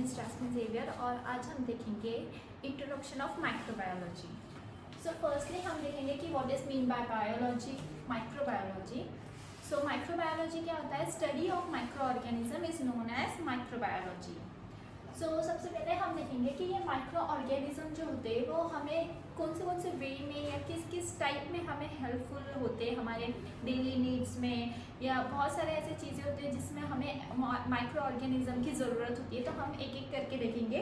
Is jasmine Xavier और आज हम देखेंगे introduction of microbiology. So firstly हम देखेंगे कि what is mean by biology, microbiology. So microbiology क्या होता है? Study of micro organism is known as microbiology. So सबसे पहले हम देखेंगे कि ये माइक्रो ऑर्गेनिज्म जो होते हैं वो हमें कौन से वे में या किस किस टाइप में हमें हेल्पफुल होते हैं हमारे डेली नीड्स में, या बहुत सारे ऐसे चीज़ें होती हैं जिसमें हमें माइक्रो ऑर्गेनिज्म की ज़रूरत होती है। तो हम एक एक करके देखेंगे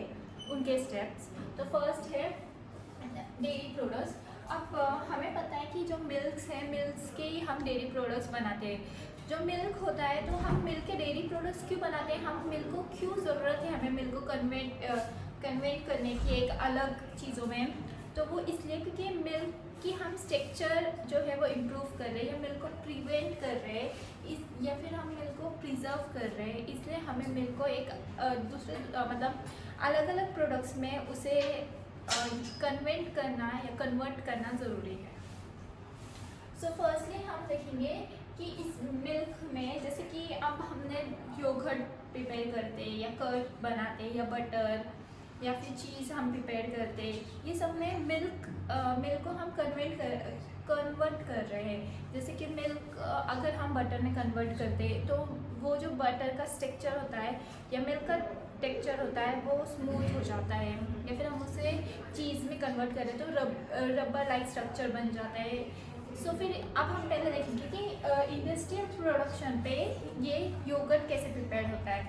उनके स्टेप्स। तो फर्स्ट है डेयरी प्रोडक्ट्स। अब हमें पता है कि जो मिल्क्स है, मिल्क्स के ही हम डेयरी प्रोडक्ट्स बनाते हैं। जो मिल्क होता है तो हम मिल्क के डेयरी प्रोडक्ट्स क्यों बनाते हैं? हम मिल्क को क्यों ज़रूरत है हमें मिल्क को कन्वेंट करने की एक अलग चीज़ों में? तो वो इसलिए क्योंकि मिल्क की हम स्ट्रक्चर जो है वो इम्प्रूव कर रहे हैं, या मिल्क को प्रिवेंट कर रहे हैं या फिर हम मिल्क को प्रिजर्व कर रहे हैं। इसलिए हमें मिल्क को एक दूसरे मतलब अलग अलग प्रोडक्ट्स में उसे कन्वेंट करना या कन्वर्ट करना ज़रूरी है। सो फर्स्टली हम देखेंगे कि इस मिल्क में जैसे कि अब हमने योगर्ट प्रिपेयर करते हैं या कर्ड बनाते हैं या बटर या फिर चीज़ हम प्रिपेयर करते हैं, ये सब में मिल्क को हम कन्वर्ट कर रहे हैं। जैसे कि मिल्क अगर हम बटर में कन्वर्ट करते हैं तो वो जो बटर का स्ट्रक्चर होता है या मिल्क का टेक्सचर होता है वो स्मूथ हो जाता है, या फिर हम उसे चीज़ में कन्वर्ट करें तो रबर लाइक स्ट्रक्चर बन जाता है। सो फिर अब हम पहले देखेंगे कि इंडस्ट्रियल प्रोडक्शन पे ये योगर्ट कैसे प्रिपेयर होता है।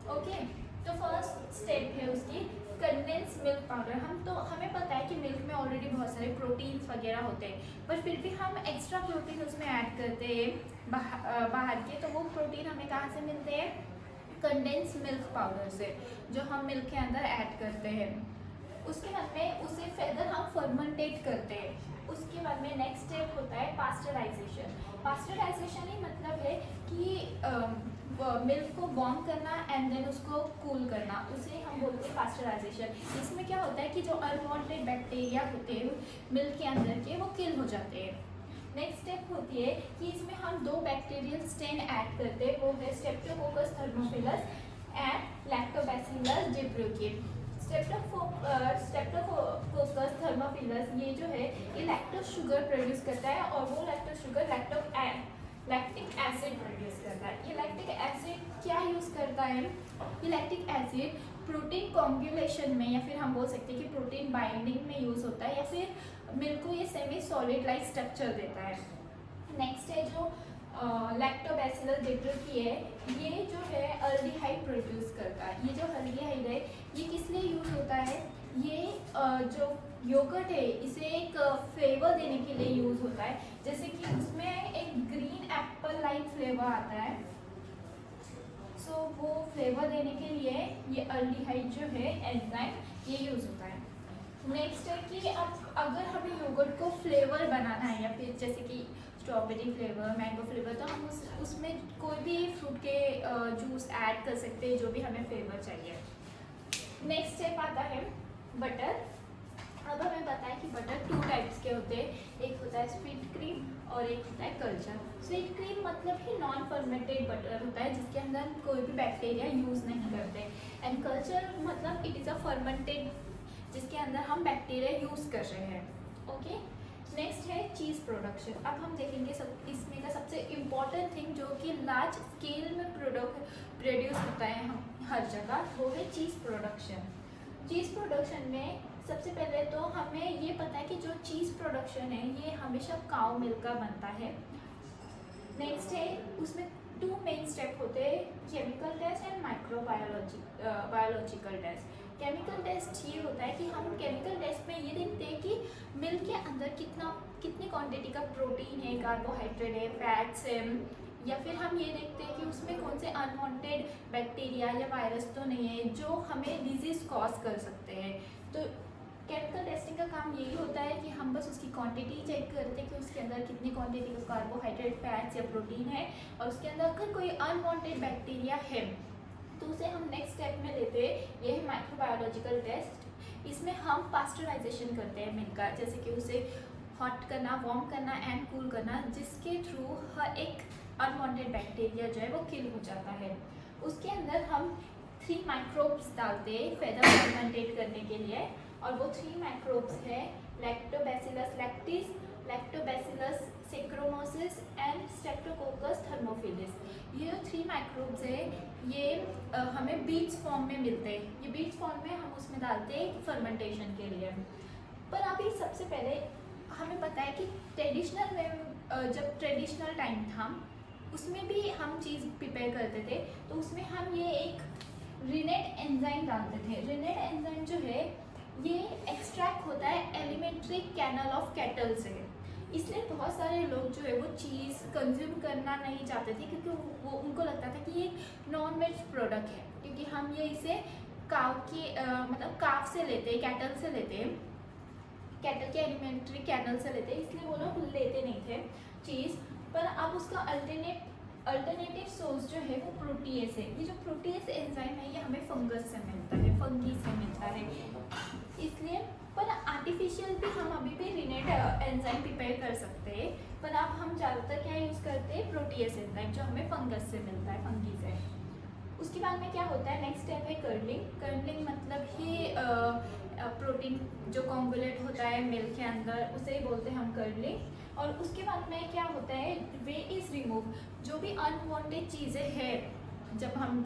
ओके, तो फर्स्ट स्टेप है उसकी कंडेंस मिल्क पाउडर। हमें पता है कि मिल्क में ऑलरेडी बहुत सारे प्रोटीन्स वगैरह होते हैं, पर फिर भी हम एक्स्ट्रा प्रोटीन उसमें ऐड करते हैं बाहर के। तो वो प्रोटीन हमें कहाँ से मिलते हैं? कंडेंस मिल्क पाउडर से, जो हम मिल्क के अंदर ऐड करते हैं। उसके बाद में उसे फर्दर हम फर्मेंटेट करते हैं। उसके बाद में नेक्स्ट स्टेप होता है पास्चराइजेशन। पास्चराइजेशन ही मतलब है कि मिल्क को वार्म करना एंड देन उसको कूल करना, उसे हम बोलते हैं पास्चराइजेशन। इसमें क्या होता है कि जो अनवांटेड बैक्टीरिया होते हैं मिल्क के अंदर के वो किल हो जाते हैं। नेक्स्ट स्टेप होती है कि इसमें हम 2 बैक्टीरियल स्ट्रेन ऐड करते हैं, वो है स्ट्रेप्टोकोकस थर्मोफिलस एंड लैक्टोबैसिलस जिब्रोकी। स्ट्रेप्टोकोकस थर्मोफिलस ये जो है ये लैक्टोज शुगर प्रोड्यूस करता है, और वो lactose sugar lactic acid produce करता है। ये लैक्टिक एसिड क्या यूज़ करता है? ये लैक्टिक एसिड प्रोटीन कॉन्जुगेशन में, या फिर हम बोल सकते हैं कि प्रोटीन बाइंडिंग में यूज़ होता है, या फिर मिल्क को ये सेमी सॉलिड लाइक स्ट्रक्चर देता है। नेक्स्ट है जो लैक्टोबैसिलस जिब्रोकी है, ये जो है अल्डिहाइड प्रोड्यूस करता है। ये जो अल्डिहाइड है ये किस लिए यूज होता है? ये जो योगर्ट है इसे एक फ्लेवर देने के लिए यूज होता है। जैसे कि उसमें एक ग्रीन एप्पल लाइक फ्लेवर आता है, सो वो फ्लेवर देने के लिए ये अल्डिहाइड जो है एंजाइम ये यूज होता है। नेक्स्ट है कि अब अगर हमें योगर्ट को फ्लेवर बनाना है, या फिर जैसे कि स्ट्रॉबेरी फ्लेवर, मैंगो फ्लेवर, तो हम उसमें कोई भी फ्रूट के जूस ऐड कर सकते हैं जो भी हमें फ्लेवर चाहिए। नेक्स्ट स्टेप आता है बटर। अब हमें पता है कि बटर 2 टाइप्स के होते हैं, एक होता है स्वीट क्रीम और एक होता है कल्चर। स्वीट क्रीम मतलब ही नॉन फर्मेंटेड बटर होता है जिसके अंदर कोई भी बैक्टीरिया यूज़ नहीं करते, एंड कल्चर मतलब इट इज़ अ फर्मेंटेड जिसके अंदर हम बैक्टीरिया यूज़ कर रहे हैं। ओके, नेक्स्ट है चीज़ प्रोडक्शन। अब हम देखेंगे इसमें का सबसे इम्पॉर्टेंट थिंग जो कि लार्ज स्केल में प्रोड्यूस होता है हम हर जगह, वो है चीज़ प्रोडक्शन। चीज़ प्रोडक्शन में सबसे पहले तो हमें ये पता है कि जो चीज़ प्रोडक्शन है ये हमेशा काऊ मिल्क का बनता है। नेक्स्ट है उसमें 2 मेन स्टेप होते हैं, chemical test and biological test. Chemical test ये होता है कि हम केमिकल टेस्ट में ये देखते हैं कि मिल्क के अंदर कितनी क्वांटिटी का प्रोटीन है, कार्बोहाइड्रेट है, फैट्स है, या फिर हम ये देखते हैं कि उसमें कौन से अनवांटेड बैक्टीरिया या वायरस तो नहीं है जो हमें डिजीज़ कॉज कर सकते हैं। तो केमिकल टेस्टिंग का काम यही होता है कि हम बस उसकी क्वांटिटी चेक करते हैं कि उसके अंदर कितनी क्वांटिटी का कार्बोहाइड्रेट, फैट्स या प्रोटीन है, और उसके अंदर अगर कोई अनवांटेड बैक्टीरिया है तो उसे हम नेक्स्ट स्टेप में लेते हैं, ये है माइक्रोबायोलॉजिकल टेस्ट। इसमें हम पास्चराइजेशन करते हैं मिल्क का, जैसे कि उसे हॉट करना, वार्म करना एंड कूल करना, जिसके थ्रू हर एक अनवांटेड बैक्टीरिया जो है वो किल हो जाता है। उसके अंदर हम 3 माइक्रोब्स डालते हैं फेदर फर्मेंटेट करने के लिए, और वो 3 माइक्रोब्स है लैक्टोबैसिलस लैक्टिस, लैक्टोबैसिलस सेक्रोमोसिस एंड स्ट्रेप्टोकोकस थर्मोफिलिस। ये जो 3 माइक्रोब्स है ये हमें बीड्स फॉर्म में मिलते हैं। ये बीड्स फॉर्म में हम उसमें डालते हैं फर्मेंटेशन के लिए। पर अभी सबसे पहले हमें पता है कि ट्रेडिशनल में जब ट्रेडिशनल टाइम था उसमें भी हम चीज़ प्रिपेयर करते थे, तो उसमें हम ये एक रिनेट एंजाइम डालते थे। रिनेट एंजाइम जो है ये एक्सट्रैक्ट होता है एलिमेंट्री कैनल ऑफ कैटल से, इसलिए बहुत सारे लोग जो है वो चीज़ कंज्यूम करना नहीं चाहते थे, क्योंकि वो उनको लगता था कि ये नॉन वेज प्रोडक्ट है, क्योंकि हम ये इसे काव के मतलब काव से लेते हैं, कैटल से लेते हैं, कैटल के एलिमेंट्री कैनल से लेते हैं, इसलिए वो लोग लेते नहीं थे चीज़। पर अब उसका अल्टरनेटिव सोर्स जो है वो प्रोटीएस है। ये जो प्रोटीएस एंजाइम है ये हमें फंगस से मिलता है, फंगी से मिलता है, इसलिए। पर आर्टिफिशियल भी हम अभी भी रिनेट एंजाइम प्रिपेयर कर सकते हैं, पर अब हम ज़्यादातर क्या यूज़ करते हैं, प्रोटीएस एंजाइम जो हमें फंगस से मिलता है, फंगी से। उसके बाद में क्या होता है, नेक्स्ट स्टेप है कर्डलिंग। कर्डलिंग मतलब ही प्रोटीन जो कॉन्गुलेट होता है मिल्क के अंदर, उसे ही बोलते हैं हम कर्डलिंग। और उसके बाद में क्या होता है, वे इज़ रिमूव। जो भी अनवांटेड चीज़ें हैं, जब हम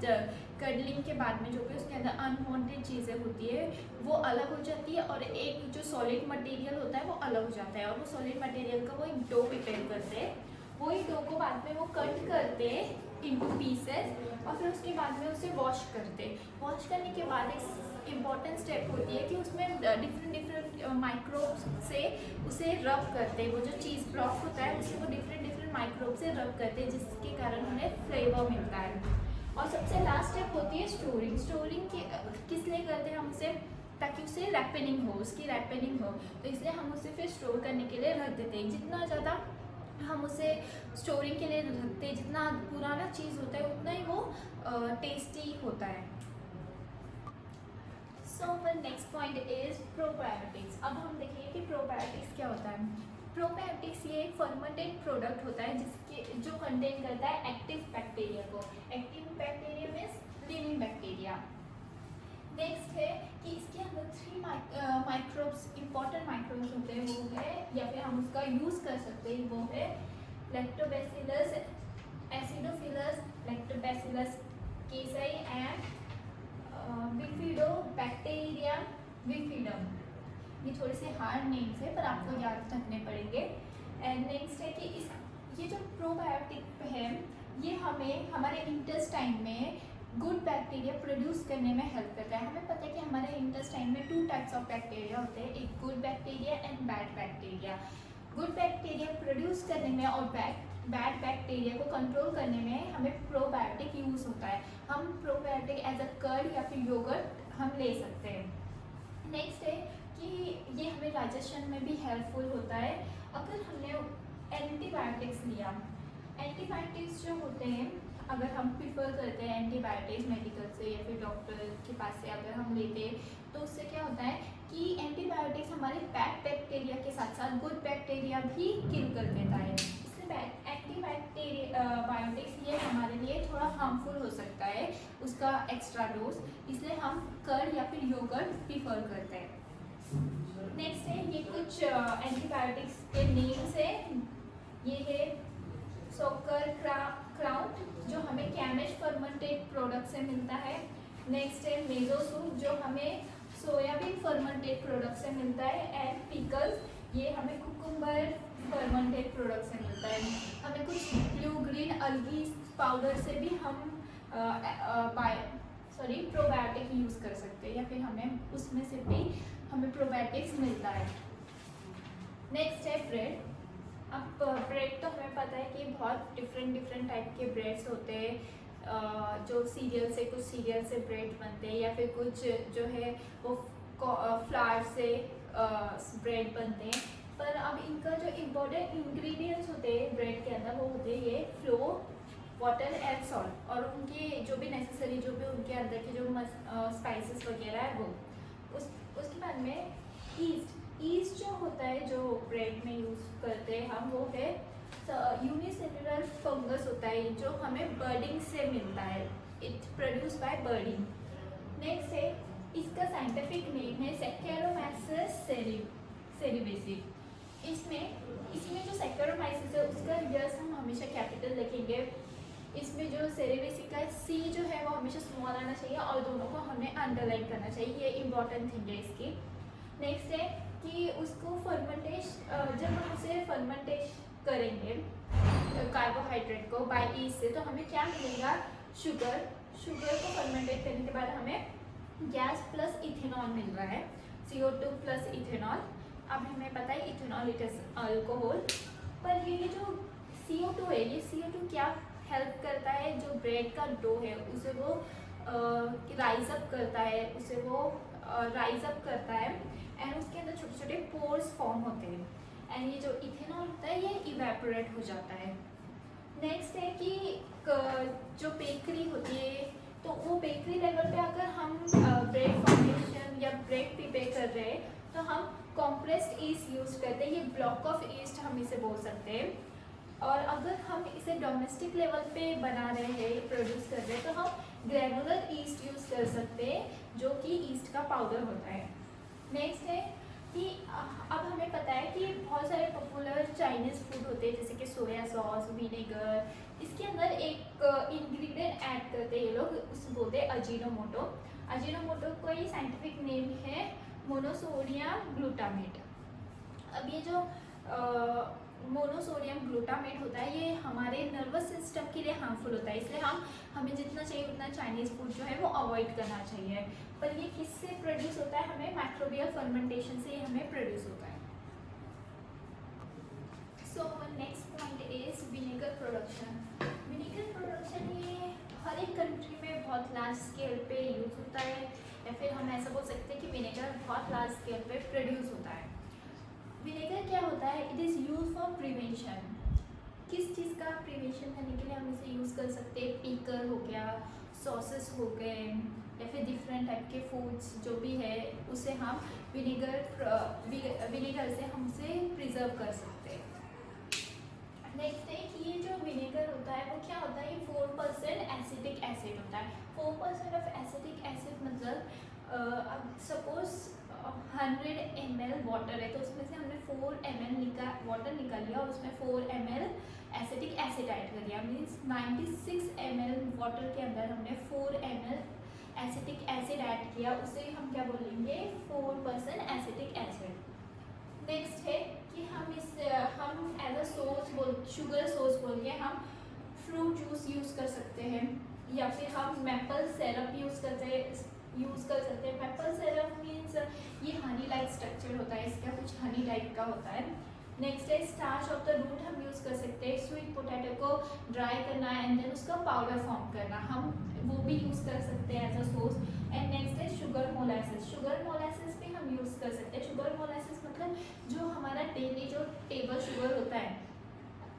कर्डलिंग के बाद में जो भी उसके अंदर अनवांटेड चीज़ें होती है वो अलग हो जाती है, और एक जो सॉलिड मटेरियल होता है वो अलग हो जाता है, और वो सॉलिड मटेरियल का वो एक डो प्रिपेयर करते हैं। वही डो को बाद में वो कट करते हैं इनटू पीसेस, और फिर उसके बाद में उसे वॉश करते। वॉश करने के बाद एक इम्पॉर्टेंट स्टेप होती है कि उसमें डिफरेंट माइक्रोब्स से उसे रब करते हैं। वो जो चीज़ ब्लॉक होता है उसे वो डिफरेंट माइक्रोब से रब करते हैं, जिसके कारण उन्हें फ्लेवर मिलता है। और सबसे लास्ट स्टेप होती है स्टोरिंग। स्टोरिंग किस लिए करते हैं हम उसे, ताकि उसे रैपनिंग हो, उसकी रैपनिंग हो, तो इसलिए हम उसे फिर स्टोर करने के लिए रख देते हैं। जितना ज़्यादा हम उसे स्टोरिंग के लिए रखते हैं, जितना पुराना चीज़ होता है उतना ही वो टेस्टी होता है। So next point is probiotics. अब हम देखेंगे कि प्रोबायोटिक्स क्या होता है। प्रोबायोटिक्स ये एक फर्मेंटेड प्रोडक्ट होता है जिसके जो कंटेन करता है एक्टिव बैक्टीरिया को। Active bacteria means living bacteria. Next है कि इसके अंदर 3 माइक्रोब्स इंपॉर्टेंट माइक्रोब्स होते हैं, वो है या फिर हम उसका यूज़ कर सकते हैं, वो है lactobacillus acidophilus, lactobacillus casei and bifidobacteria bifidum. ये थोड़े से हार्ड नेम्स है पर आपको याद रखने पड़ेंगे। एंड नेक्स्ट है कि ये जो प्रोबायोटिक है ये हमें हमारे इंटेस्टाइन में गुड बैक्टीरिया प्रोड्यूस करने में हेल्प करता है। हमें पता है कि हमारे इंटेस्टाइन में 2 टाइप्स ऑफ बैक्टीरिया होते हैं, एक good bacteria and bad bacteria. Good bacteria produce करने में और बैड बैक्टीरिया को कंट्रोल करने में हमें प्रोबायोटिक यूज़ होता है। हम प्रोबायोटिक एज अ कर्ड या फिर योगर्ट हम ले सकते हैं। नेक्स्ट है कि ये हमें डाइजेशन में भी हेल्पफुल होता है। अगर हमने एंटीबायोटिक्स लिया, एंटीबायोटिक्स जो होते हैं अगर हम प्रिफर करते हैं एंटीबायोटिक्स मेडिकल से या फिर डॉक्टर के पास से अगर हम लेते हैं, तो उससे क्या होता है कि एंटीबायोटिक्स हमारे बैड बैक्टीरिया के साथ साथ गुड बैक्टीरिया भी किल कर देता है। इसलिए एंटीबायोटिक्स ये हमारे लिए थोड़ा हार्मफुल हो सकता है उसका एक्स्ट्रा डोज, इसलिए हम कर्ड या फिर योगर्ट प्रिफर करते हैं। नेक्स्ट है ये कुछ एंटीबायोटिक्स के नेम्स है। ये है सोकर क्राउट जो हमें कैमेज फर्मेंटेड प्रोडक्ट से मिलता है। नेक्स्ट है मेजोसूप जो हमें सोयाबीन फर्मेंटेड प्रोडक्ट से मिलता है। एंड पिकल्स ये हमें कुकुम्बर फर्मेंटेड प्रोडक्ट से मिलता है। हमें कुछ ब्लू ग्रीन अलगी पाउडर से भी हम प्रोबायोटिक यूज़ कर सकते हैं या फिर हमें उसमें से भी हमें प्रोबायोटिक्स मिलता है। नेक्स्ट है ब्रेड। अब ब्रेड तो हमें पता है कि बहुत डिफरेंट टाइप के ब्रेड्स होते हैं, जो सीरियल से कुछ सीरियल से ब्रेड बनते हैं या फिर कुछ जो है वो फ्लावर से ब्रेड बनते हैं। पर अब इनका जो इम्पोर्टेंट इंग्रेडिएंट्स होते हैं ब्रेड के अंदर वो होते हैं ये फ्लोर, वाटर एंड सॉल्ट, और उनके जो भी नेसेसरी जो भी उनके अंदर के जो स्पाइसेस वगैरह है वो। उसके बाद में ईस्ट जो होता है जो ब्रेड में यूज़ करते हैं हम, वो है यूनिसेलुलर फंगस होता है जो हमें बर्डिंग से मिलता है। इट प्रोड्यूस बाय बर्डिंग। नेक्स्ट है, इसका साइंटिफिक नेम है सैक्चारोमाइसिस सेरेवेसी। इसमें जो सैक्चारोमाइसिस है उसका यस हम हमेशा कैपिटल लिखेंगे। इसमें जो सेरेवेसी का सी जो है वो हमेशा स्मॉल आना चाहिए और दोनों को हमें अंडरलाइन करना चाहिए, ये इंपॉर्टेंट थिंग है इसकी। नेक्स्ट है कि उसको जब हम उसे फर्मेंटेशन करेंगे कार्बोहाइड्रेट को बाय ईस्ट से, तो हमें क्या मिलेगा, शुगर को फर्मेंटेट करने के बाद हमें गैस प्लस इथेनॉल मिल रहा है, CO2 प्लस इथेनॉल। अब हमें पता है इथेनॉल इट इज अल्कोहल। पर ये जो CO2 है, ये CO2 क्या हेल्प करता है, जो ब्रेड का डो है उसे वो राइज अप करता है, एंड उसके अंदर छोटे छोटे पोर्स फॉर्म होते हैं, एंड ये जो इथेनॉल होता है ये इवेपोरेट हो जाता है। नेक्स्ट है कि जो बेकरी होती है, तो वो बेकरी लेवल पे अगर हम ब्रेड फॉर्मेशन या ब्रेड प्रिपेयर कर रहे हैं तो हम कॉम्प्रेस्ड ईस्ट यूज करते हैं, ये ब्लॉक ऑफ ईस्ट हम इसे बोल सकते हैं। और अगर हम इसे डोमेस्टिक लेवल पे बना रहे हैं, प्रोड्यूस कर रहे हैं, तो हम ग्रेनुलर ईस्ट यूज़ कर सकते हैं जो कि ईस्ट का पाउडर होता है। नेक्स्ट है कि अब हमें पता है कि बहुत सारे पॉपुलर चाइनीज़ फूड होते हैं जैसे कि सोया सॉस, विनेगर, इसके अंदर एक इंग्रेडिएंट ऐड करते हैं ये लोग, उसे बोलते हैं अजीनोमोटो। अजीनोमोटो का ही साइंटिफिक नेम है मोनोसोडियम ग्लूटामेट। अब ये जो मोनोसोडियम ग्लूटामेट होता है ये हमारे नर्वस सिस्टम के लिए हार्मफुल होता है, इसलिए हमें जितना चाहिए उतना चाइनीज़ फूड जो है वो अवॉइड करना चाहिए। पर ये किससे प्रोड्यूस होता है, हमें माइक्रोबियल फर्मेंटेशन से हमें प्रोड्यूस होता है। So next point is vinegar production. Vinegar production ये हर एक कंट्री में बहुत लार्ज स्केल पे यूज़ होता है, या फिर हम ऐसा बोल सकते हैं कि विनेगर बहुत लार्ज स्केल पे प्रोड्यूस होता है। विनेगर क्या होता है, it is use for prevention. किस चीज़ का प्रिवेंशन करने के लिए हम इसे यूज़ कर सकते हैं, पीकर हो गया, सॉसेस हो गए, या फिर डिफरेंट टाइप के फूड्स जो भी है उसे हम विनेगर से हम उसे प्रिजर्व कर सकते हैं। नेक्स्ट है कि ये जो विनेगर होता है वो क्या होता है, ये 4% एसिटिक एसिड होता है। 4% ऑफ एसिटिक एसिड मतलब अब सपोज 100 ml वाटर है तो उसमें से हमने 4 ml वाटर निकाल लिया और उसमें 4 ml एसिटिक एसिड ऐड कर दिया, मीन्स 96 ml वाटर के अंदर हमने 4 ml एसिटिक एसिड ऐड किया, उसे हम क्या बोलेंगे, 4% एसिटिक एसिड। नेक्स्ट है कि हम as a source sugar source बोल के हम फ्रूट जूस यूज़ कर सकते हैं, या फिर हम मैपल सिरप यूज़ कर सकते हैं। मैपल सिरप मीन्स ये हनी लाइक स्ट्रक्चर होता है, इसका कुछ हनी टाइप का होता है। नेक्स्ट है स्टार्च ऑफ द रूट हम यूज़ कर सकते हैं, स्वीट पोटैटो को ड्राई करना एंड देन उसका पाउडर फॉर्म करना, हम वो भी यूज़ कर सकते हैं as a source. And next है शुगर मोलासिस भी हम यूज़ कर सकते हैं। शुगर मोलासिस मतलब जो हमारा डेली जो टेबल शुगर होता है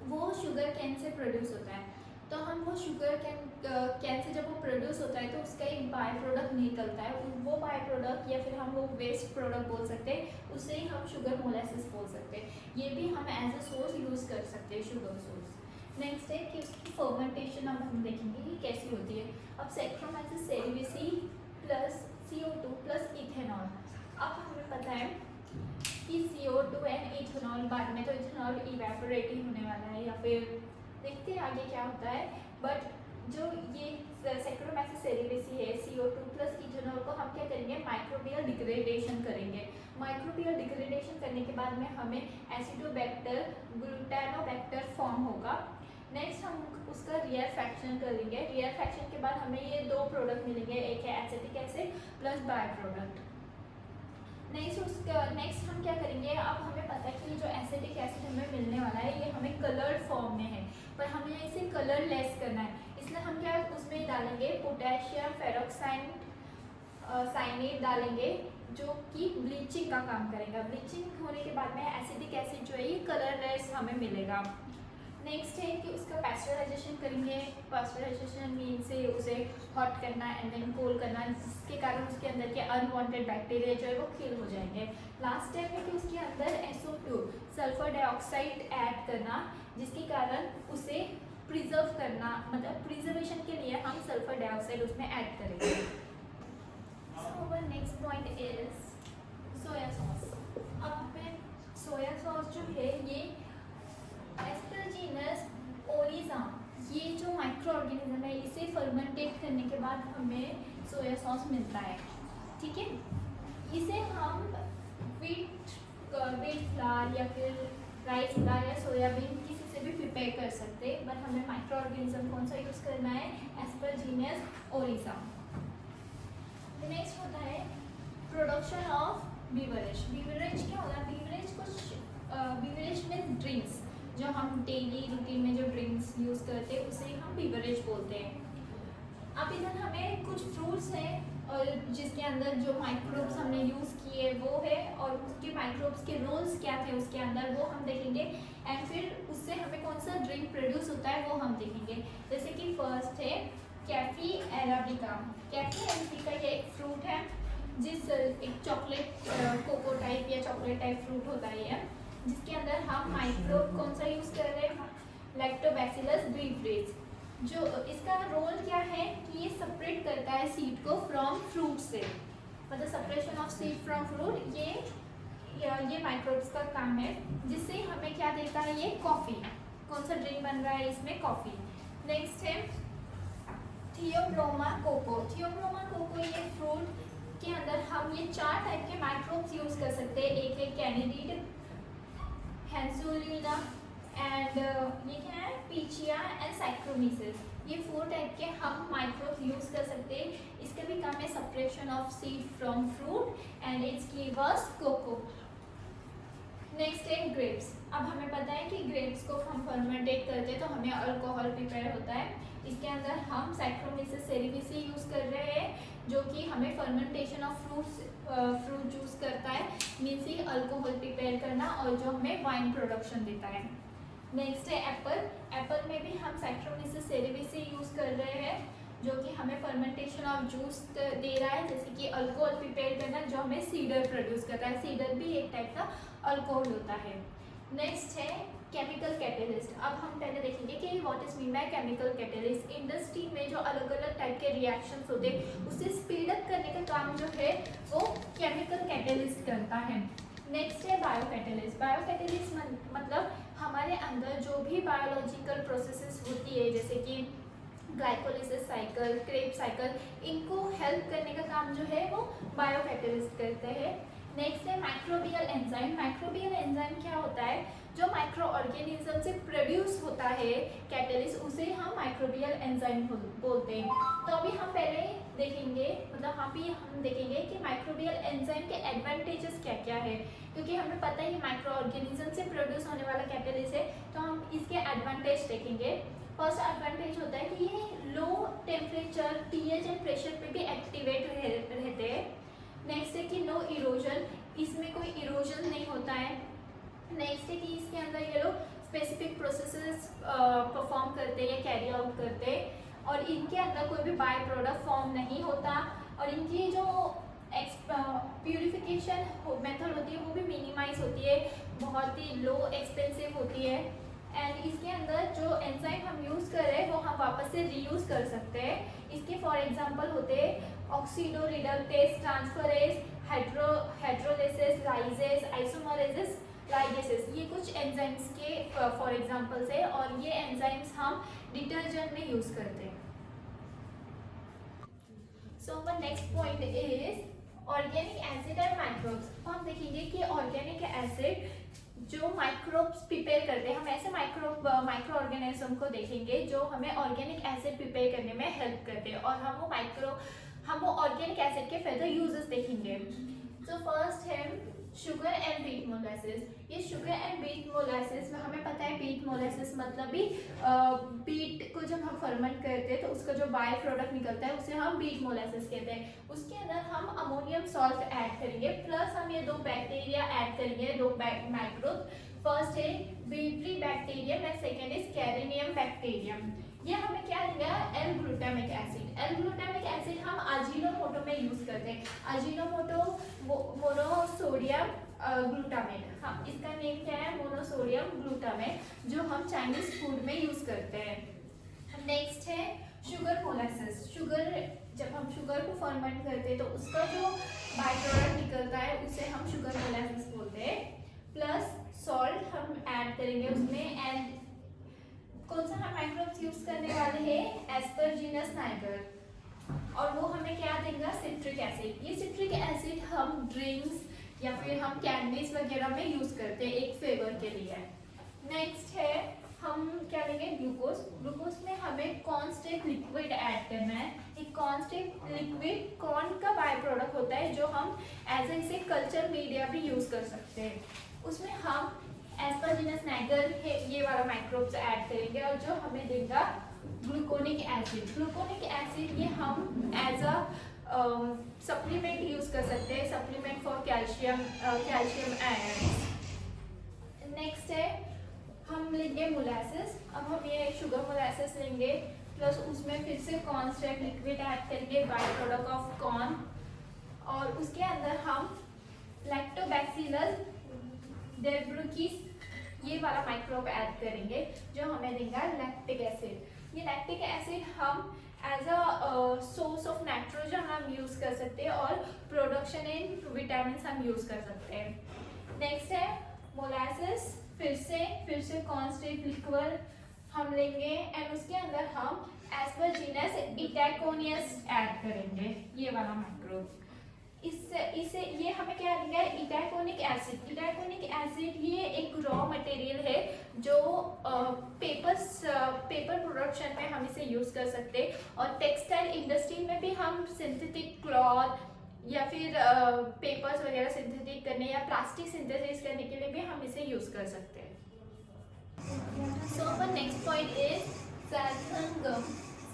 वो शुगर कैन से प्रोड्यूस होता है, तो हम वो शुगर कैन से जब वो प्रोड्यूस होता है तो उसका एक बाय प्रोडक्ट निकलता है, वो बाय प्रोडक्ट या फिर हम वो वेस्ट प्रोडक्ट बोल सकते हैं, उसे ही हम शुगर मोलासिस बोल सकते हैं। ये भी हम एज अ सोर्स यूज़ कर सकते हैं, शुगर सोर्स। नेक्स्ट है कि उसकी फर्मेंटेशन अब हम देखेंगे कि कैसी होती है। अब सैक्चारोमाइसिस सेरेवेसी प्लस CO2 प्लस इथेनॉल। अब हमें पता है कि CO2 एंड इथेनॉल, बाद में तो इथेनॉल इवेपोरेटिंग होने वाला है, या फिर देखते हैं आगे क्या होता है। बट जो ये सैक्चारोमाइसिस सेरेवेसी है, CO2 प्लस इथेनॉल को हम क्या करेंगे, माइक्रोबियल डिग्रेडेशन करेंगे। माइक्रोबियल डिग्रेडेशन करने के बाद में हमें एसिडोबैक्टर ग्लूटानोबैक्टर फॉर्म होगा। नेक्स्ट हम उसका रियर फ्रैक्शन करेंगे। रियर फ्रैक्शन के बाद हमें ये 2 प्रोडक्ट मिलेंगे, एक है acetic acid plus by product. Next हम क्या करेंगे, अब हमें पता है कि जो एसिटिक एसिड हमें मिलने वाला है ये हमें कलर्ड फॉर्म में है, पर हमें इसे कलरलेस करना है, इसलिए हम क्या उसमें डालेंगे पोटेशियम फेरोक्साइड साइनेट डालेंगे जो कि ब्लीचिंग का काम करेगा। ब्लीचिंग होने के बाद में एसिटिक एसिड जो है ये कलरलेस हमें मिलेगा। नेक्स्ट है कि उसका पास्चराइजेशन करेंगे। पास्चराइजेशन मीन से उसे हॉट करना एंड देन कोल्ड करना, जिसके कारण उसके अंदर के अनवांटेड बैक्टीरिया जो है वो किल हो जाएंगे। लास्ट स्टेप है कि उसके अंदर SO2 सल्फर डाइऑक्साइड ऐड करना, जिसके कारण उसे प्रिजर्व करना, मतलब प्रिजर्वेशन के लिए हम सल्फर डाइऑक्साइड उसमें ऐड करेंगे। our next point is soya sauce. अब हमें सोया सॉस जो है ये एस्परजीनस ओरिज़ा, ये जो माइक्रो ऑर्गेनिज्म है इसे फर्मेंटेट करने के बाद हमें सोया सॉस मिलता है। ठीक है, इसे हम वीट फ्लावर या फिर राइस फ्लावर या सोयाबीन किसी से भी प्रिपेयर कर सकते हैं, बट हमें माइक्रो ऑर्गेनिज्म कौन सा यूज़ करना है, एस्परजीनस ओरिज़ा। नेक्स्ट होता है प्रोडक्शन ऑफ बीवरेज। बीवरेज क्या होता है, बीवरेज बीवरेज में ड्रिंक्स, जो हम डेली रूटीन में जो ड्रिंक्स यूज़ करते हैं उसे हम बीवरेज बोलते हैं। अब इधर हमें कुछ फ्रूट्स हैं और जिसके अंदर जो माइक्रोब्स हमने यूज़ किए वो है, और उसके माइक्रोब्स के रोल्स क्या थे उसके अंदर वो हम देखेंगे, एंड फिर उससे हमें कौन सा ड्रिंक प्रोड्यूस होता है वो हम देखेंगे। जैसे कि फर्स्ट है कैफी अराबिका। कैफी अराबिका ये एक फ्रूट है जिस एक चॉकलेट कोको टाइप या चॉकलेट टाइप फ्रूट होता है ये, जिसके अंदर हम माइक्रोब कौन सा यूज़ कर रहे हैं, लैक्टोबैसिलस बीवरेज। जो इसका रोल क्या है कि ये सेपरेट करता है सीड को फ्रॉम फ्रूट से, मतलब separation of seed from fruit, ये माइक्रोब्स का काम है, जिससे हमें क्या देता है, ये कॉफ़ी। कौन सा ड्रिंक बन रहा है इसमें, कॉफ़ी। नेक्स्ट है थियोब्रोमा कोको। थियोब्रोमा कोको ये फ्रूट के अंदर हम ये 4 टाइप के माइक्रोब्स यूज़ कर सकते हैं। एक है कैनिडीड, हेंसुलिना एंड ये क्या है, पीचिया एंड साइक्रोमीसिस। ये 4 टाइप के हम माइक्रोब्स यूज़ कर सकते हैं। इसका भी काम है separation of seed from fruit and it's give us cocoa. Next है ग्रेप्स। अब हमें पता है कि ग्रेप्स को हम फर्मेंटेट करते हैं तो हमें अल्कोहल प्रिपेयर होता है। इसके अंदर हम साइक्रोमीसिस सेरेविसी यूज़ कर रहे हैं, जो कि हमें फर्मेंटेशन ऑफ फ्रूट जूस करता है, मीन्स ही अल्कोहल प्रिपेयर करना, और जो हमें वाइन प्रोडक्शन देता है। नेक्स्ट है एप्पल। एप्पल में भी हम साइक्रोमीसिस सेरेविसी यूज़ कर रहे हैं, जो कि हमें फर्मेंटेशन ऑफ जूस दे रहा है, जैसे कि अल्कोहल प्रिपेयर करना, जो हमें सीडर प्रोड्यूस करता है। सीडर भी एक टाइप का अल्कोहल होता है। नेक्स्ट है केमिकल कैटलिस्ट। अब हम पहले देखेंगे कि what is mean by chemical catalyst. Industry में जो अलग अलग टाइप के रिएक्शंस होते हैं उसे स्पीड अप करने का काम जो है वो केमिकल कैटलिस्ट करता है। नेक्स्ट है बायो कैटलिस्ट। बायो कैटलिस्ट मतलब हमारे अंदर जो भी बायोलॉजिकल प्रोसेसेस होती है, जैसे कि ग्लाइकोलिसिस साइकिल, क्रेब साइकिल, इनको हेल्प करने का काम जो है वो बायो कैटलिस्ट करते हैं। नेक्स्ट है माइक्रोबियल एंजाइम। माइक्रोबियल एंजाइम क्या होता है, जो माइक्रो ऑर्गेनिज्म से प्रोड्यूस होता है कैटलिस्ट, उसे हम माइक्रोबियल एंजाइम बोलते हैं। तो अभी हम पहले देखेंगे, मतलब हम देखेंगे कि माइक्रोबियल एंजाइम के एडवांटेजेस क्या क्या है, क्योंकि हमें पता है कि माइक्रो ऑर्गेनिज्म से प्रोड्यूस होने वाला कैटलिस्ट है, तो हम इसके एडवांटेज देखेंगे। फर्स्ट एडवांटेज होता है कि ये low temperature, pH and pressure पे भी एक्टिवेट रहते हैं। नेक्स्ट है कि नो इरोजन, इसमें कोई इरोजन नहीं होता है। नेक्स्ट है कि इसके अंदर ये लोग स्पेसिफिक प्रोसेसेस परफॉर्म करते हैं या कैरी आउट करते हैं, और इनके अंदर कोई भी बाय प्रोडक्ट फॉर्म नहीं होता, और इनकी जो प्यूरिफिकेशन मेथड होती है वो भी मिनिमाइज होती है, बहुत ही लो एक्सपेंसिव होती है। एंड इसके अंदर जो एंजाइम हम यूज़ कर रहे हैं वो हम वापस से रीयूज़ कर सकते हैं। इसके फॉर एग्जांपल होते हैं ऑक्सीडो रिडक्टेज, ट्रांसफरेज, हाइड्रोलिसिस, लाइजेस, आइसोमरेजेस, लाइगेसेस, ये कुछ एंजाइम्स के फॉर एग्जांपल्स है, और ये एंजाइम्स हम डिटर्जेंट में यूज़ करते हैं। So our next point is organic acid and microbes. हम देखेंगे कि ऑर्गेनिक एसिड जो माइक्रोब्स प्रिपेयर करते हैं, हम ऐसे माइक्रो ऑर्गेनिज्म को देखेंगे जो हमें ऑर्गेनिक एसिड प्रिपेयर करने में हेल्प करते हैं, और हम वो ऑर्गेनिक एसिड के फर्दर यूजेस देखेंगे। सो फर्स्ट है शुगर एंड बीट मोलासिस। ये शुगर एंड बीट मोलासिस में हमें पता है, बीट मोलासिस मतलब भी बीट को जब हम फर्मेंट करते हैं तो उसका जो बाय प्रोडक्ट निकलता है उसे हम बीट मोलासिस कहते हैं। उसके अंदर हम अमोनियम सॉल्ट ऐड करेंगे, प्लस हम ये 2 बैक्टीरिया ऐड करेंगे, 2 माइक्रोब। फर्स्ट है brevibacterium and second is corynebacterium. ये हमें क्या देगा, L glutamic acid. L glutamic acid हम अजीनोमोटो में यूज करते हैं, अजीनोमोटो मोनोसोडियम ग्लूटामेट। हाँ, इसका नेम क्या है, मोनोसोडियम ग्लूटामेट, जो हम चाइनीज फूड में यूज करते हैं। नेक्स्ट है शुगर मोलासिस। शुगर जब हम शुगर को फर्मेंट करते हैं तो उसका जो बाय प्रोडक्ट निकलता है उसे हम शुगर मोलासेस बोलते हैं। प्लस सॉल्ट हम ऐड करेंगे उसमें। एंड कौन सा हम माइक्रोब्स यूज करने वाले हैं, एस्परजीनस नाइगर, और वो हमें क्या देगा, सिट्रिक एसिड। ये सिट्रिक एसिड हम ड्रिंक्स या फिर हम कैंडीज वगैरह में यूज करते हैं एक फ्लेवर के लिए। नेक्स्ट है हम क्या लेंगे, ग्लूकोज। ग्लूकोज में हमें कॉन्स्टेंट लिक्विड ऐड करना है। एक कॉन्स्टेंट लिक्विड कॉर्न का बाय प्रोडक्ट होता है जो हम एज ए कल्चर मीडिया भी यूज कर सकते हैं। उसमें हम एस्परजिनस नाइगर ये वाला माइक्रोब्स ऐड करेंगे और जो हमें देगा ग्लूकोनिक एसिड। ग्लूकोनिक एसिड ये हम एज अ सप्लीमेंट यूज कर सकते हैं, supplement for calcium ion. Next है हम लेंगे मोलासेस। अब हम ये शुगर मोलासेस लेंगे प्लस उसमें फिर से कॉन्स्टेंट लिक्विड ऐड करेंगे बाय प्रोडक्ट ऑफ कॉर्न, और उसके अंदर हम लैक्टोबैसिलस डेब्रुकिस ये वाला माइक्रोब ऐड करेंगे जो हमें देगा लैक्टिक एसिड। ये लैक्टिक एसिड हम as a source of nitrogen हम यूज कर सकते हैं और प्रोडक्शन इन विटामिन हम यूज कर सकते हैं। नेक्स्ट है मोलासेस, फिर से कॉन्स्टेंट लिक्विड हम लेंगे एंड उसके अंदर हम एस्परजीनस इटैकोनियस ऐड करेंगे, ये वाला माइक्रोब। इससे ये हमें क्या देगा, इटैकोनिक एसिड। इटैकोनिक एसिड ये एक रॉ मटेरियल है जो पेपर प्रोडक्शन में हम इसे यूज कर सकते हैं, और टेक्सटाइल इंडस्ट्री में भी हम सिंथेटिक क्लॉथ या फिर पेपर्स वगैरह सिंथेटिक करने या प्लास्टिक सिंथेसिस करने के लिए भी हम इसे यूज कर सकते हैं। So the next point is xanthan gum।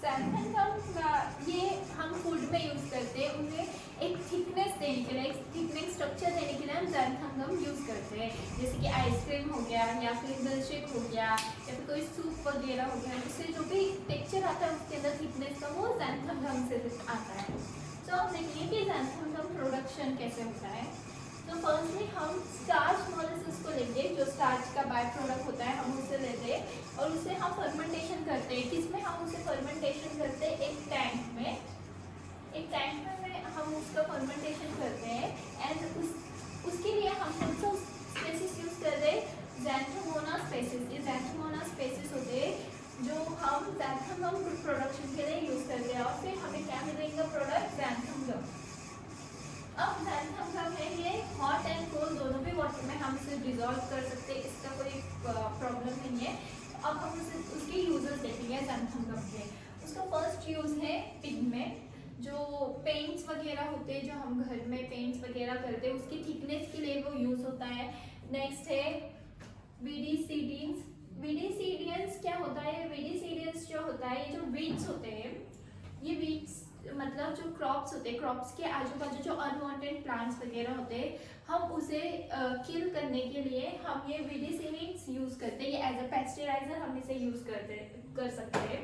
xanthan gum ये हम फूड में यूज करते हैं, उन्हें एक थिकनेस देने के लिए, एक थिकनेस स्ट्रक्चर देने के लिए हम xanthan gum यूज करते हैं। जैसे कि आइसक्रीम हो गया या फिर मिल्कशेक हो गया या फिर कोई सूप वगैरह हो गया, जिससे जो भी टेक्सचर आता है उसके अंदर थिकनेस का वो xanthan gum से आता है। तो हम देखिए कि xanthan gum प्रोडक्शन कैसे होता है। तो फर्स्टली हम स्टार्च मोलासेस को लेंगे, जो स्टार्च का बाय प्रोडक्ट होता है, हम उसे लेते हैं और उसे हम फर्मेंटेशन करते हैं। किसमें हम उसे फर्मेंटेशन करते हैं, एक टैंक में। एक टैंक में हम उसका फर्मेंटेशन करते हैं एंड उसके लिए हम कौन सा स्पेसिस यूज कर रहे हैं, ज़ैंथोमोनास स्पेसिस। ये ज़ैंथोमोनास स्पेसिस होते हैं जो हम xanthan gum प्रोडक्शन के लिए यूज करते हैं, और फिर हमें क्या मिलेगा प्रोडक्ट, xanthan gum। अब xanthan gum है ये हॉट एंड कोल्ड दोनों भी वाटर में हम इसे डिजोल्व कर सकते हैं, इसका कोई प्रॉब्लम नहीं है। अब हम उसके यूजेस देखेंगे xanthan gum के। उसका फर्स्ट यूज है पिगमेंट, जो पेंट्स वगैरह होते हैं, जो हम घर में पेंट्स वगैरह करते हैं उसकी थिकनेस के लिए वो यूज होता है। नेक्स्ट है विडीसीडियंस। विडीसीडियंस क्या होता है, विडीसीडियंस जो होता है, ये जो वीड्स होते हैं, ये वीड्स मतलब जो क्रॉप्स होते हैं, क्रॉप्स के आजू बाजू जो अनवांटेड प्लांट्स वगैरह होते हैं, हम उसे किल करने के लिए हम ये विडीसीडियंस यूज करते हैं। ये एज अ पेस्टिसाइडर हम इसे यूज कर सकते हैं।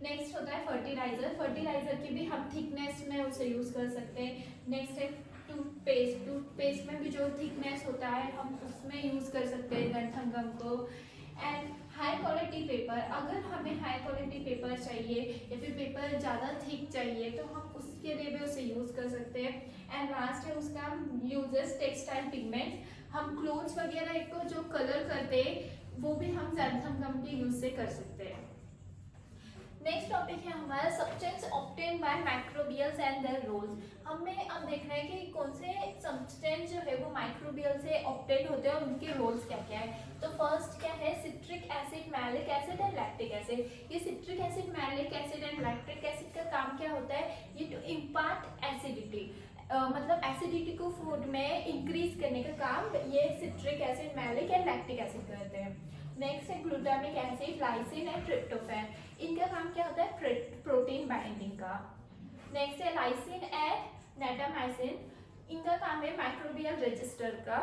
नेक्स्ट होता है फर्टिलाइजर। फर्टिलाइजर की भी हम थिकनेस में उसे यूज कर सकते हैं। नेक्स्ट है टूथपेस्ट। टूथपेस्ट में भी जो थिकनेस होता है हम उसमें यूज कर सकते हैं xanthan gum को। एंड हाई क्वालिटी पेपर, अगर हमें हाई क्वालिटी पेपर चाहिए या फिर पेपर ज़्यादा थिक चाहिए तो हम उसके लिए भी उसे यूज़ कर सकते हैं। एंड लास्ट है उसका यूजेस टेक्सटाइल पिगमेंट। हम क्लोथ्स वगैरह को जो कलर करते हैं वो भी हम xanthan gum के यूज से कर सकते हैं। नेक्स्ट टॉपिक है हमारा substance obtain by microbials and their roles. हमें अब देखना है कि कौन से सब्सटेंस जो है वो माइक्रोबियल से ऑब्टेन होते हैं और उनके रोल्स क्या क्या है। तो फर्स्ट क्या है, citric acid, malic acid and lactic acid. ये citric acid, malic acid and lactic acid का काम क्या होता है, ये टू इम्पार्ट एसिडिटी, मतलब एसिडिटी को फूड में इंक्रीज करने का काम ये citric acid, malic and lactic acid करते हैं। नेक्स्ट है glutamic acid, lysine and tryptophan. इनका काम क्या होता है, प्रोटीन बाइंडिंग का। नेक्स्ट है लाइसिन एंड नेटामाइसिन। इनका काम है माइक्रोबियल रजिस्टर का,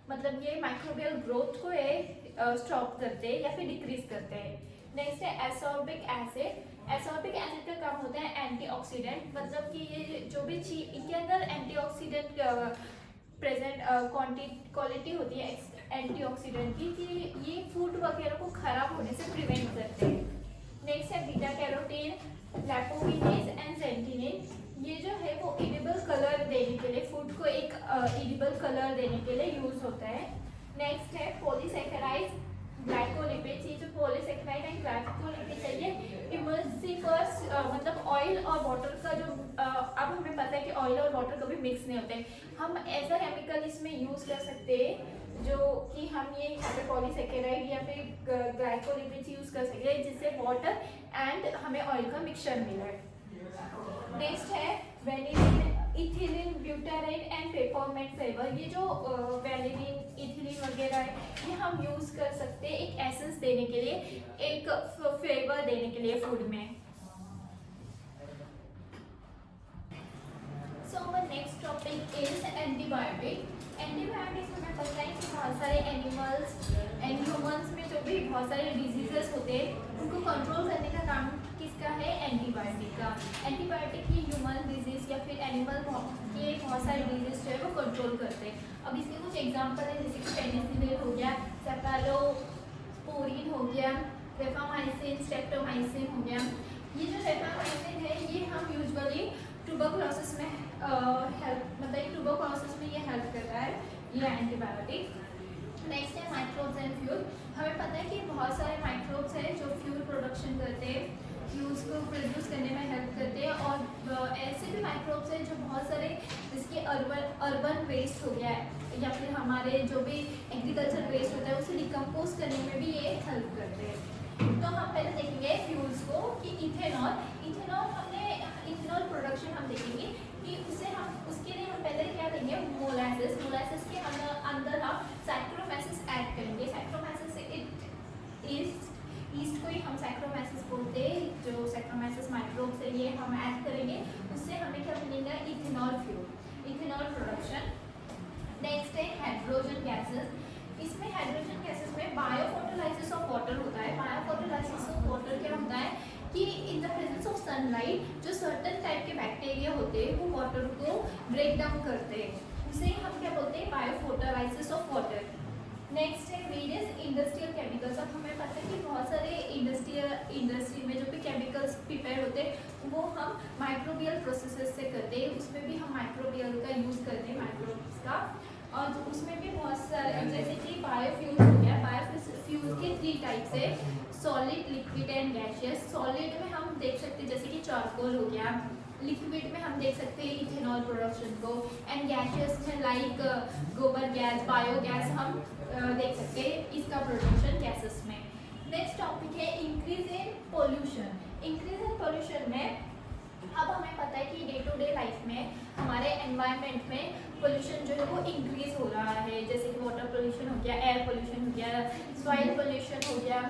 मतलब ये माइक्रोबियल ग्रोथ को स्टॉप करते हैं या फिर डिक्रीज करते हैं। नेक्स्ट है एसॉर्बिक एसिड। एसॉर्बिक एसिड का काम होता है एंटीऑक्सीडेंट, मतलब कि ये जो भी चीज इनके अंदर एंटीऑक्सीडेंट प्रेजेंट क्वालिटी होती है एंटीऑक्सीडेंट की, कि ये फूड वगैरह को खराब होने से प्रिवेंट करते हैं। नेक्स्ट है बीटा कैरोटीन, लैपोविनेज एंड ज़ैंथिनिन। देने के लिए यूज होता है। नेक्स्ट है पॉलीसैकेराइड्स, ग्लाइकोलिपिड्स। ये जो पॉलीसैकेराइड एंड ग्लाइकोलिपिड्स है ये इमल्सिफर्स मतलब ऑयल और वाटर का जो अब हमें पता है कि ऑयल और वाटर कभी मिक्स नहीं होते, हम ऐसा केमिकल इसमें यूज कर सकते हैं जो कि हम ये यहाँ पे पॉलीसैकेराइड या फिर ग्लाइकोलिपिड्स यूज कर सकते हैं जिससे वाटर एंड हमें ऑयल का मिक्सचर मिले। नेक्स्ट है vanillin, ethylene, ब्यूटाराइन and peppermint flavour. ये जो वेनिलीन, इथिलीन वगैरह है ये हम यूज कर सकते हैं एक एसेंस देने के लिए, एक फ्लेवर देने के लिए फूड में। So our next topic is antibiotic. Antibiotics हमें पता है कि बहुत सारे एनिमल्स एंड ह्यूमंस में जो भी बहुत सारे डिजीजेस होते हैं उनको कंट्रोल करने का काम किसका है? एंटीबायोटिक का। एंटीबायोटिक ही ह्यूमन डिजीज या फिर एनिमल के बहुत सारे डिजीज जो है वो कंट्रोल करते हैं। अब इसके कुछ एग्जांपल है जैसे कि पेनिसिलिन हो गया, सेफेलोस्पोरिन हो गया, रिफामाइसिन, स्ट्रेप्टोमाइसिन हो गया। ये जो रिफामाइसिन है ये हम यूजुअली ट्यूबरकुलोसिस में ट्यूबरकुलोसिस में ये हेल्प करता है ये एंटीबायोटिक। नेक्स्ट है माइक्रोब्स एंड फ्यूल। हमें पता है कि बहुत सारे माइक्रोब्स हैं जो फ्यूल प्रोडक्शन करते हैं, फ्यूल्स को प्रोड्यूस करने में हेल्प करते हैं, और ऐसे भी माइक्रोब्स हैं जो बहुत सारे जिसके अर्बन वेस्ट हो गया है या फिर हमारे जो भी एग्रीकल्चर वेस्ट होता है उसे डिकम्पोज करने में भी ये हेल्प करते हैं। तो हम पहले देखेंगे फ्यूल्स को कि इथेनॉल प्रोडक्शन हम देखेंगे कि उसके लिए हम पहले क्या देंगे? मोलासेस के अंदर हम सैक्रोमेसिस ऐड करेंगे। सैक्रोमेसिस ईस्ट को ही हम सैक्रोमेसिस बोलते हैं, जो सैक्रोमेसिस माइक्रोब्स है ये हम ऐड करेंगे, उससे हमें क्या मिलेगा? Ethanol fuel, ethanol production. Next है हाइड्रोजन गैसेस। इसमें हाइड्रोजन गैसेस में बायोफोटोलाइसिस ऑफ वाटर होता है। बायोफोटोलाइसिस ऑफ वाटर क्या होता है कि in the presence of sunlight जो सर्टेन टाइप के बैक्टीरिया होते हैं वो वाटर को ब्रेक डाउन करते हैं, उसे हम क्या बोलते हैं? बायोफोटोलाइसिस ऑफ वाटर। नेक्स्ट है वेरियस इंडस्ट्रियल केमिकल्स। अब हमें पता है कि बहुत सारे इंडस्ट्री में जो भी केमिकल्स प्रिपेयर होते हैं वो हम माइक्रोबियल प्रोसेसेस से करते हैं, उसमें भी हम माइक्रोबियल का यूज़ करते हैं, माइक्रोब्स का। और उसमें भी बहुत सारे जैसे कि बायोफ्यूल हो गया। बायोफ्यूल के 3 टाइप्स है, solid, liquid and gaseous. Solid में हम देख सकते हैं जैसे कि चारकोल हो गया, लिक्विड में हम देख सकते हैं इथेनॉल प्रोडक्शन को, एंड गैसियस में लाइक गोबर गैस, बायोगैस हम देख सकते हैं इसका प्रोडक्शन गैसेस में। नेक्स्ट टॉपिक है increase in pollution. Increase in pollution में अब हमें पता है कि डे टू डे लाइफ में हमारे एनवायरनमेंट में पोल्यूशन जो है वो इंक्रीज हो रहा है, जैसे कि वाटर पोल्यूशन हो गया, एयर पोल्यूशन हो गया, सॉइल पोल्यूशन हो गया।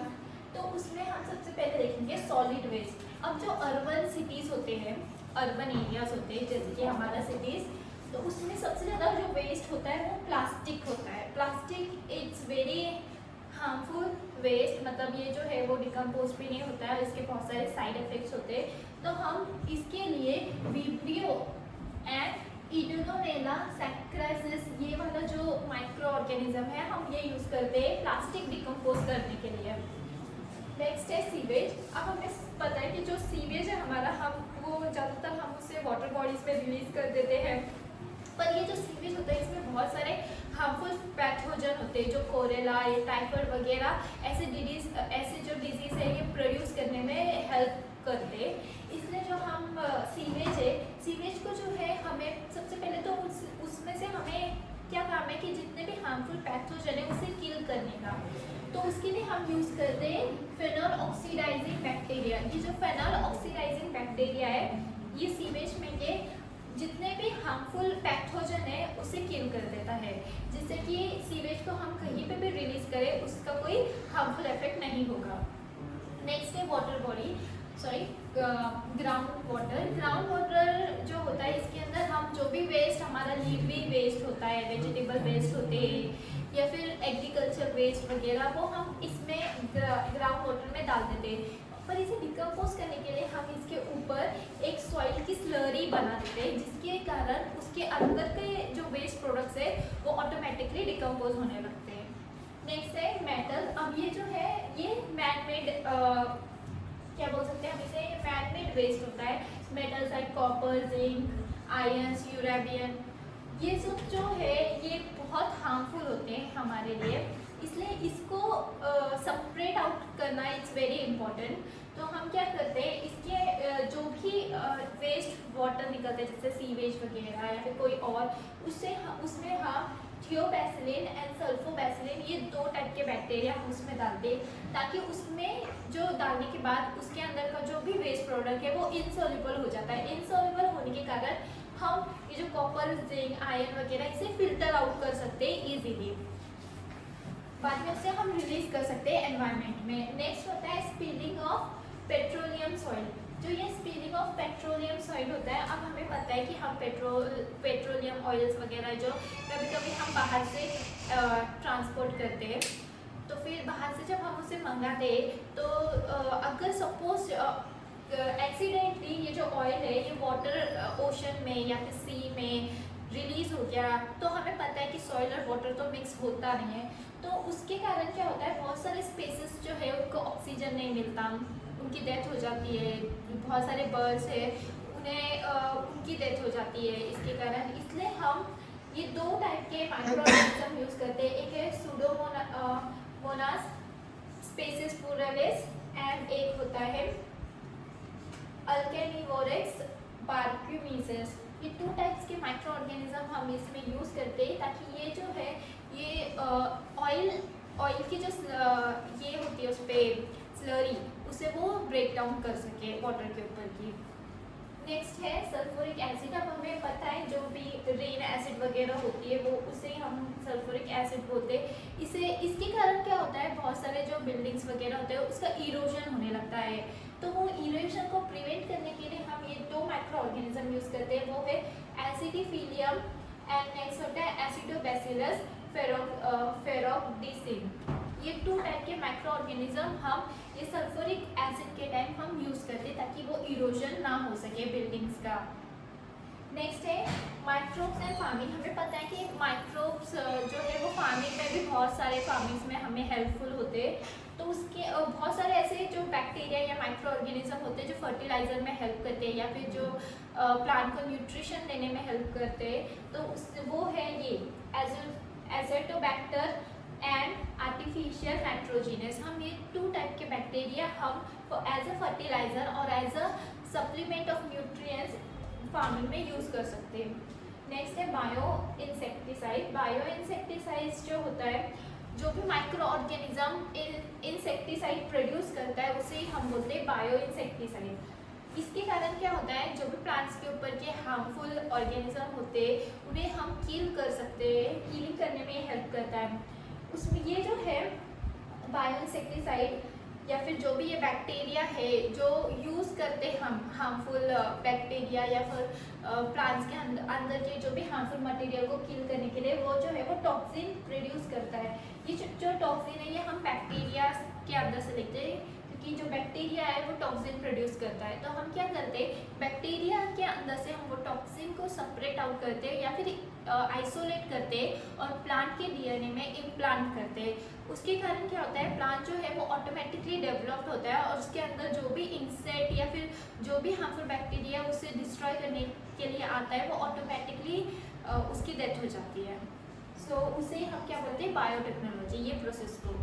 तो उसमें हम सबसे पहले देखेंगे सॉलिड वेस्ट। अब जो अर्बन सिटीज़ होते हैं, अर्बन एरियाज होते हैं जैसे कि हमारा सिटीज़, तो उसमें सबसे ज़्यादा जो वेस्ट होता है वो प्लास्टिक होता है। Plastic it's very harmful waste, मतलब ये जो है वो डिकम्पोज भी नहीं होता है, इसके बहुत सारे साइड इफेक्ट्स होते हैं। तो हम इसके लिए विब्रियो एंड इडोनोरेला सैक्राइसिस ये वाला जो माइक्रो ऑर्गेनिज्म है हम ये यूज़ करते हैं प्लास्टिक डिकम्पोज करने के लिए। नेक्स्ट है सीवेज। अब हमें पता है कि जो सीवेज है हमारा, हम वो ज़्यादातर हम उसे वाटर बॉडीज़ में रिलीज कर देते हैं, पर ये जो सीवेज होता है इसमें बहुत सारे हार्मफुल पैथोजन होते हैं जो कोरेला या टाइफाइड वगैरह ऐसे जो डिजीज़ है ये प्रोड्यूस करने में हेल्प करते हैं। इसलिए जो हम सीवेज है, सीवेज को जो है हमें सबसे पहले तो उसमें से हमें क्या काम है कि जितने भी हार्मफुल पैथोजन है उसे किल करने का। तो उसके लिए हम यूज़ करते हैं फेनॉल ऑक्सीडाइजिंग बैक्टीरिया। ये जो फेनॉल ऑक्सीडाइजिंग बैक्टीरिया है ये सीवेज में के जितने भी हार्मफुल पैथोजन है उसे किल कर देता है, जिससे कि सीवेज को हम कहीं पे भी रिलीज करें उसका कोई हार्मफुल इफेक्ट नहीं होगा। नेक्स्ट है water body, ground water. Ground water जो होता है इसके अंदर हम जो भी वेस्ट हमारा लिविंग वेस्ट होता है, वेजिटेबल वेस्ट होते हैं या फिर एग्रीकल्चर वेस्ट वगैरह वो हम इसमें ग्राउंड वाटर में डाल देते हैं, पर इसे डिकम्पोज करने के लिए हम इसके ऊपर एक सॉइल की स्लरी बना देते हैं, जिसके कारण उसके अंदर के जो वेस्ट प्रोडक्ट्स है वो ऑटोमेटिकली डिकम्पोज होने लगते हैं। नेक्स्ट है मेटल। अब ये जो है ये मैन मेड क्या बोल सकते हैं हम इसे, मैन मेड वेस्ट होता है। Metals like copper, zinc, irons, uranium ये सब जो है ये बहुत हार्मफुल होते हैं हमारे लिए, इसलिए इसको सेपरेट आउट करना इट्स वेरी इम्पोर्टेंट। तो हम क्या करते हैं, इसके जो भी वेस्ट वाटर निकलते हैं जैसे सीवेज वगैरह या फिर कोई और, उसमें हम थियोबैसिलिन एंड सल्फोबैसिलिन, ये 2 टाइप के बैक्टीरिया हम उसमें डालते हैं, ताकि उसमें जो डालने के बाद उसके अंदर का जो भी वेस्ट प्रोडक्ट है वो इनसॉल्युबल हो जाता है। इनसॉल्युबल होने के कारण हम ये जो कॉपर, जिंक, आयरन वगैरह इसे फिल्टर आउट कर सकते हैं इजीली, बाद में उसे हम रिलीज कर सकते हैं एनवायरनमेंट में। नेक्स्ट होता है स्पिलिंग ऑफ पेट्रोलियम सॉइल। जो ये स्पिलिंग ऑफ पेट्रोलियम सॉइल होता है, अब हमें पता है कि हम पेट्रोलियम ऑयल्स वगैरह जो कभी कभी हम बाहर से ट्रांसपोर्ट करते हैं, तो फिर बाहर से जब हम उसे मंगाते हैं तो अगर सपोज एक्सीडेंटली ये जो ऑयल है ये वाटर ओशन में या फिर सी में रिलीज हो गया, तो हमें पता है कि सॉइल और वाटर तो मिक्स होता नहीं है, तो उसके कारण क्या होता है, बहुत सारे स्पेसिस जो है उनको ऑक्सीजन नहीं मिलता, उनकी डेथ हो जाती है। बहुत सारे बर्ड्स है उन्हें उनकी डेथ हो जाती है इसके कारण। इसलिए हम ये 2 टाइप के माइक्रो ऑर्गेनिज्म यूज करते हैं, एक है सूडोमोनास स्पेसिस प्लूरालिस एंड एक होता है अल्केनिवोरेक्स बार्क्यूमिसेस। ये 2 टाइप्स के माइक्रो ऑर्गेनिज्म हम इसमें यूज करते हैं, ताकि ये जो है ये ऑयल की जो ये होती है उस पर स्लरी, उसे वो ब्रेक डाउन कर सके वाटर के ऊपर की। नेक्स्ट है सल्फ्यूरिक एसिड। अब हमें पता है जो भी रेन एसिड वगैरह होती है वो उसे हम सल्फ्यूरिक एसिड बोलते हैं। इसके कारण क्या होता है, बहुत सारे जो बिल्डिंग्स वगैरह होते हैं उसका इरोजन होने लगता है, तो वो इरोजन को प्रिवेंट करने के लिए हम ये 2 माइक्रो ऑर्गेनिज्म यूज करते हैं, वो है एसिडिफिलियम एंड नेक्स्ट होता है एसिडोबैसिलस फेरोक्सिन। ये 2 टाइप के माइक्रो ऑर्गेनिज्म हम ये सल्फ्यूरिक एसिड के टाइम हम यूज करते हैं, ताकि वो इरोजन ना हो सके बिल्डिंग्स का। नेक्स्ट है माइक्रोब्स एंड फार्मिंग। हमें पता है कि माइक्रोब्स जो है वो फार्मिंग में भी बहुत सारे फार्मिंग्स में हमें हेल्पफुल होते हैं, तो उसके बहुत सारे ऐसे जो बैक्टीरिया या माइक्रो ऑर्गेनिज्म होते हैं जो फर्टिलाइजर में हेल्प करते हैं या फिर जो प्लांट को न्यूट्रिशन देने में हेल्प करते हैं, तो वो है ये एज़ोटोबैक्टर एंड आर्टिफिशियल नाइट्रोजिनस। हम ये 2 टाइप के बैक्टीरिया हम एज अ फर्टिलाइजर और as a supplement of nutrients farming में यूज कर सकते हैं। नेक्स्ट है बायो इंसेक्टिसाइड। बायो इंसेक्टिसाइड जो होता है, जो भी माइक्रो ऑर्गेनिज्म इंसेक्टिसाइड प्रोड्यूस करता है उसे हम बोलते हैं बायो इंसेक्टिसाइड। इसके कारण क्या होता है, जो भी प्लांट्स के ऊपर के हार्मफुल ऑर्गेनिज्म होते हैं उन्हें हम किल कर सकते हैं, किलिंग करने में हेल्प करता है। उसमें ये जो है बायो इंसेक्टिसाइड या फिर जो भी ये बैक्टीरिया है जो यूज़ करते हम हार्मफुल बैक्टीरिया या फिर प्लांट्स के अंदर के जो भी हार्मफुल मटेरियल को किल करने के लिए, वो जो है वो टॉक्सिन प्रोड्यूस करता है। ये जो टॉक्सिन है ये हम बैक्टीरिया के अंदर से लेते हैं, कि जो बैक्टीरिया है वो टॉक्सिन प्रोड्यूस करता है। तो हम क्या करते हैं, बैक्टीरिया के अंदर से हम वो टॉक्सिन को सेपरेट आउट करते हैं या फिर आइसोलेट करते हैं और प्लांट के डीएनए में इम्प्लांट करते हैं। उसके कारण क्या होता है, प्लांट जो है वो ऑटोमेटिकली डेवलप्ड होता है और उसके अंदर जो भी इंसेक्ट या फिर जो भी हार्मफुल बैक्टीरिया उसे डिस्ट्रॉय करने के लिए आता है वो ऑटोमेटिकली उसकी डेथ हो जाती है। सो उसे हम क्या बोलते हैं, बायोटेक्नोलॉजी, ये प्रोसेस को।